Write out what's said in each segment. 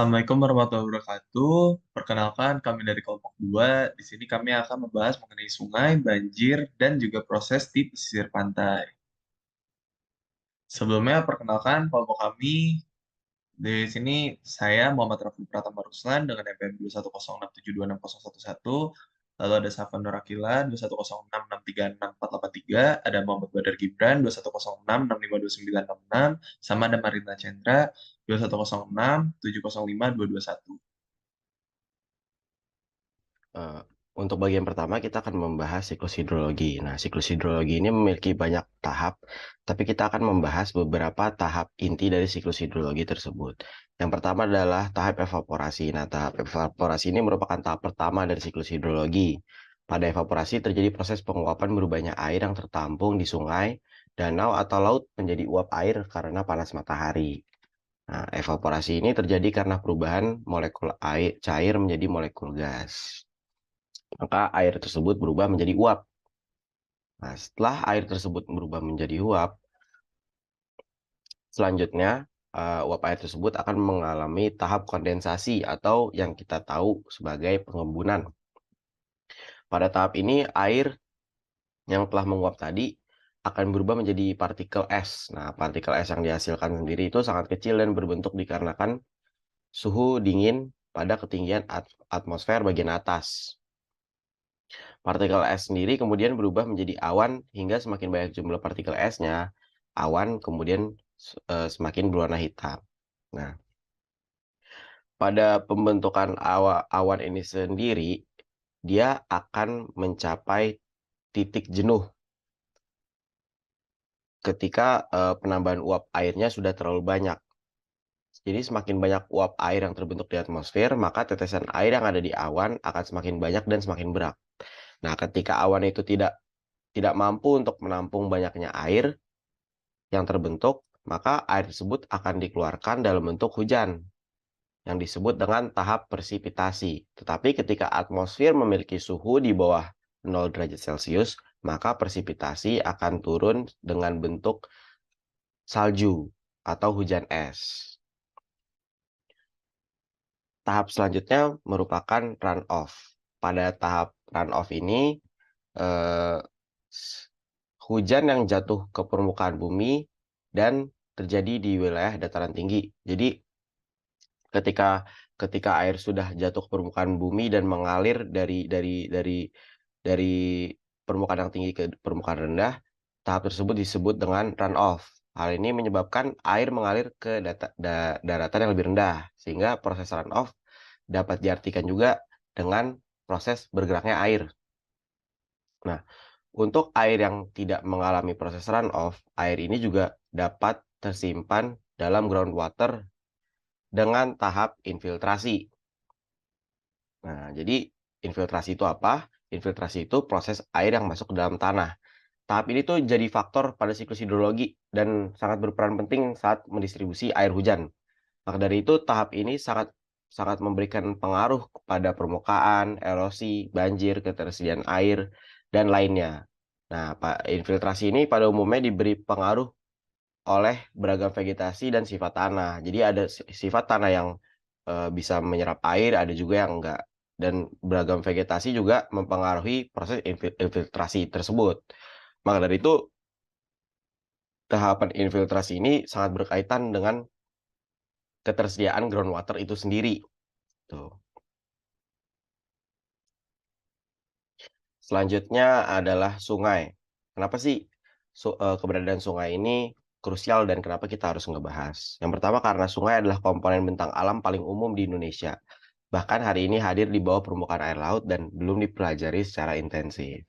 Assalamualaikum warahmatullahi wabarakatuh. Perkenalkan, kami dari kelompok 2. Di sini kami akan membahas mengenai sungai, banjir, dan juga proses di pesisir pantai. Sebelumnya, perkenalkan kelompok kami. Di sini saya Muhammad Rafi Pratama Ruslan dengan NPM 21067260111. Lalu ada Safan Nur Akila 21066366483, ada Muhammad Badar Gibran 21066652966, sama ada Marina Chandra 21067052221. Eh, untuk bagian pertama kita akan membahas siklus hidrologi. Nah, siklus hidrologi ini memiliki banyak tahap, tapi kita akan membahas beberapa tahap inti dari siklus hidrologi tersebut. Yang pertama adalah tahap evaporasi. Nah, tahap evaporasi ini merupakan tahap pertama dari siklus hidrologi. Pada evaporasi terjadi proses penguapan berubahnya air yang tertampung di sungai, danau, atau laut menjadi uap air karena panas matahari. Nah, evaporasi ini terjadi karena perubahan molekul air cair menjadi molekul gas. Maka air tersebut berubah menjadi uap. Nah, setelah air tersebut berubah menjadi uap, selanjutnya uap air tersebut akan mengalami tahap kondensasi atau yang kita tahu sebagai pengembunan. Pada tahap ini, air yang telah menguap tadi akan berubah menjadi partikel es. Nah, partikel es yang dihasilkan sendiri itu sangat kecil dan berbentuk dikarenakan suhu dingin pada ketinggian atmosfer bagian atas. Partikel es sendiri kemudian berubah menjadi awan hingga semakin banyak jumlah partikel esnya, awan kemudian semakin berwarna hitam. Nah, pada pembentukan awan ini sendiri, dia akan mencapai titik jenuh ketika penambahan uap airnya sudah terlalu banyak. Jadi semakin banyak uap air yang terbentuk di atmosfer, maka tetesan air yang ada di awan akan semakin banyak dan semakin berat. Nah, ketika awan itu tidak mampu untuk menampung banyaknya air yang terbentuk, maka air tersebut akan dikeluarkan dalam bentuk hujan yang disebut dengan tahap presipitasi. Tetapi ketika atmosfer memiliki suhu di bawah 0 derajat Celcius, maka presipitasi akan turun dengan bentuk salju atau hujan es. Tahap selanjutnya merupakan runoff. Pada tahap runoff ini, eh, hujan yang jatuh ke permukaan bumi dan terjadi di wilayah dataran tinggi. Jadi ketika ketika air sudah jatuh ke permukaan bumi dan mengalir dari permukaan yang tinggi ke permukaan rendah, tahap tersebut disebut dengan runoff. Hal ini menyebabkan air mengalir ke daratan yang lebih rendah, sehingga proses runoff dapat diartikan juga dengan proses bergeraknya air. Nah, untuk air yang tidak mengalami proses runoff, air ini juga dapat tersimpan dalam groundwater dengan tahap infiltrasi. Nah, jadi infiltrasi itu apa? Infiltrasi itu proses air yang masuk ke dalam tanah. Tahap ini tuh jadi faktor pada siklus hidrologi dan sangat berperan penting saat mendistribusi air hujan. Maka dari itu, tahap ini sangat sangat memberikan pengaruh kepada permukaan, erosi, banjir, ketersediaan air, dan lainnya. Nah, infiltrasi ini pada umumnya diberi pengaruh oleh beragam vegetasi dan sifat tanah. Jadi ada sifat tanah yang bisa menyerap air, ada juga yang enggak. Dan beragam vegetasi juga mempengaruhi proses infiltrasi tersebut. Maka dari itu, tahapan infiltrasi ini sangat berkaitan dengan ketersediaan groundwater itu sendiri. Tuh. Selanjutnya adalah sungai. Kenapa sih keberadaan sungai ini krusial dan kenapa kita harus ngebahas? Yang pertama karena sungai adalah komponen bentang alam paling umum di Indonesia. Bahkan hari ini hadir di bawah permukaan air laut dan belum dipelajari secara intensif.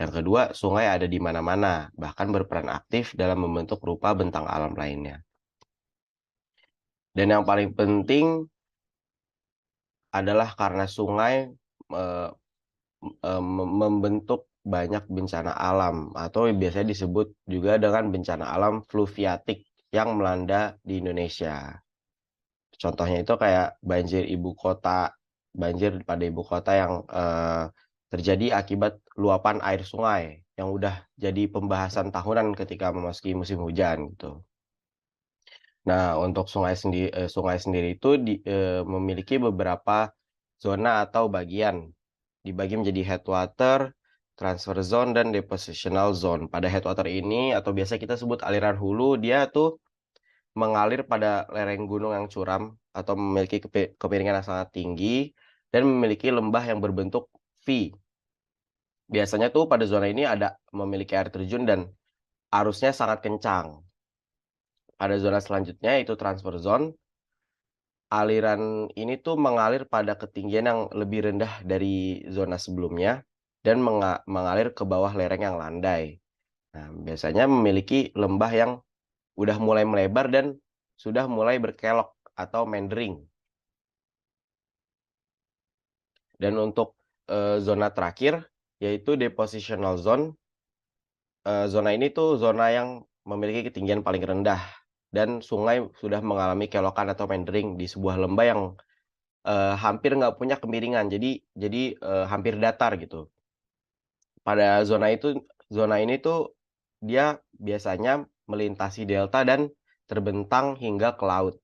Yang kedua, sungai ada di mana-mana, bahkan berperan aktif dalam membentuk rupa bentang alam lainnya. Dan yang paling penting adalah karena sungai eh, membentuk banyak bencana alam atau biasanya disebut juga dengan bencana alam fluviatik yang melanda di Indonesia. Contohnya itu kayak banjir pada ibu kota yang terjadi akibat luapan air sungai yang udah jadi pembahasan tahunan ketika memasuki musim hujan gitu. Nah, untuk sungai sendiri itu memiliki beberapa zona atau bagian. Dibagi menjadi headwater, transfer zone, dan depositional zone. Pada headwater ini atau biasa kita sebut aliran hulu, dia tuh mengalir pada lereng gunung yang curam atau memiliki kemiringan yang sangat tinggi dan memiliki lembah yang berbentuk V. Biasanya tuh pada zona ini memiliki air terjun dan arusnya sangat kencang. Pada zona selanjutnya yaitu transfer zone. Aliran ini tuh mengalir pada ketinggian yang lebih rendah dari zona sebelumnya dan mengalir ke bawah lereng yang landai. Nah, biasanya memiliki lembah yang udah mulai melebar dan sudah mulai berkelok atau meandering. Dan untuk, zona terakhir yaitu depositional zone. Zona ini tuh zona yang memiliki ketinggian paling rendah dan sungai sudah mengalami kelokan atau meandering di sebuah lembah yang hampir nggak punya kemiringan, jadi hampir datar gitu. Pada zona ini tuh dia biasanya melintasi delta dan terbentang hingga ke laut.